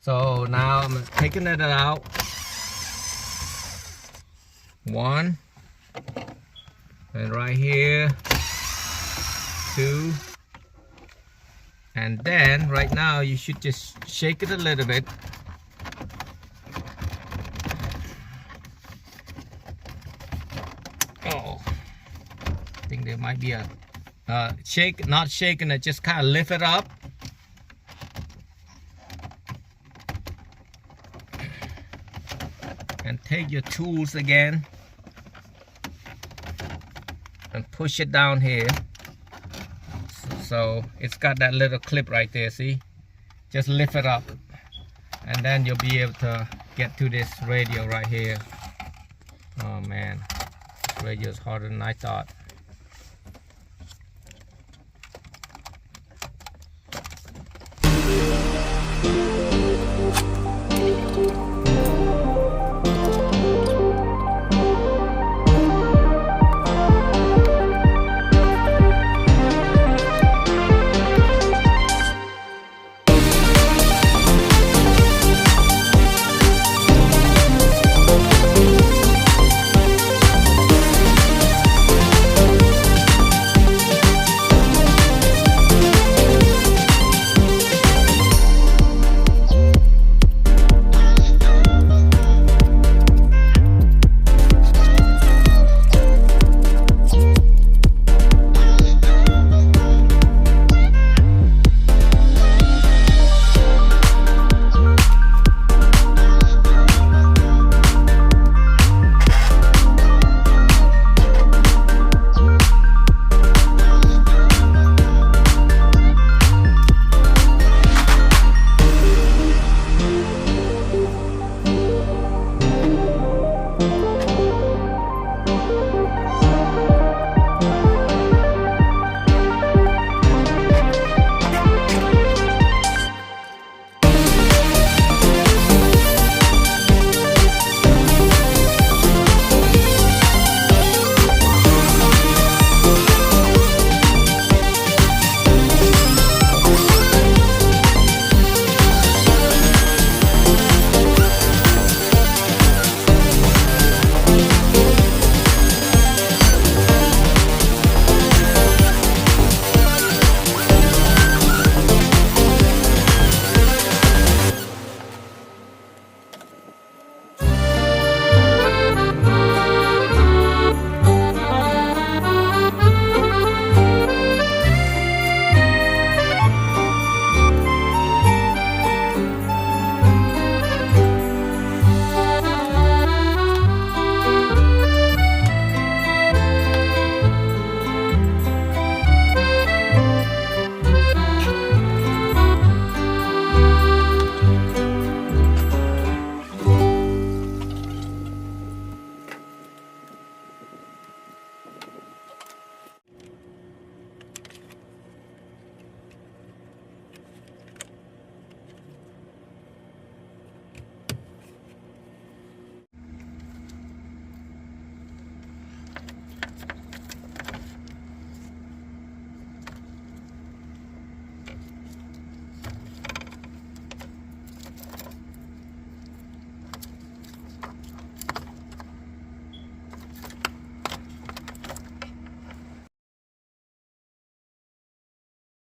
So now I'm taking it out. 1, and right here 2, and then right now you should just shake it a little bit. Oh, I think there might be a shake, not shaking it, just kind of lift it up. And take your tools again and push it down here. So it's got that little clip right there, see? Just lift it up and then you'll be able to get to this radio right here. Oh man, this radio is harder than I thought.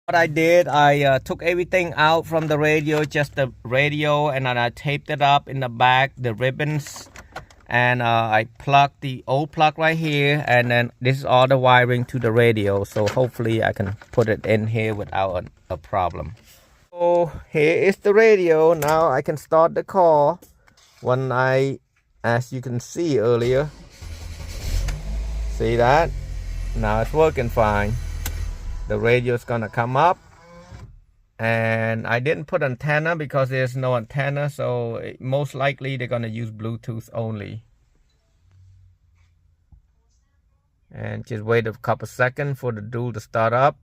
What I did, I took everything out from the radio, just the radio, and then I taped it up in the back, the ribbons, and I plugged the old plug right here, and then this is all the wiring to the radio, so hopefully I can put it in here without a problem. So here is the radio. Now I can start the car when as you can see earlier, see that? Now it's working fine. The radio is gonna come up, and I didn't put antenna because there's no antenna, so most likely they're gonna use Bluetooth only. And just wait a couple seconds for the dual to start up.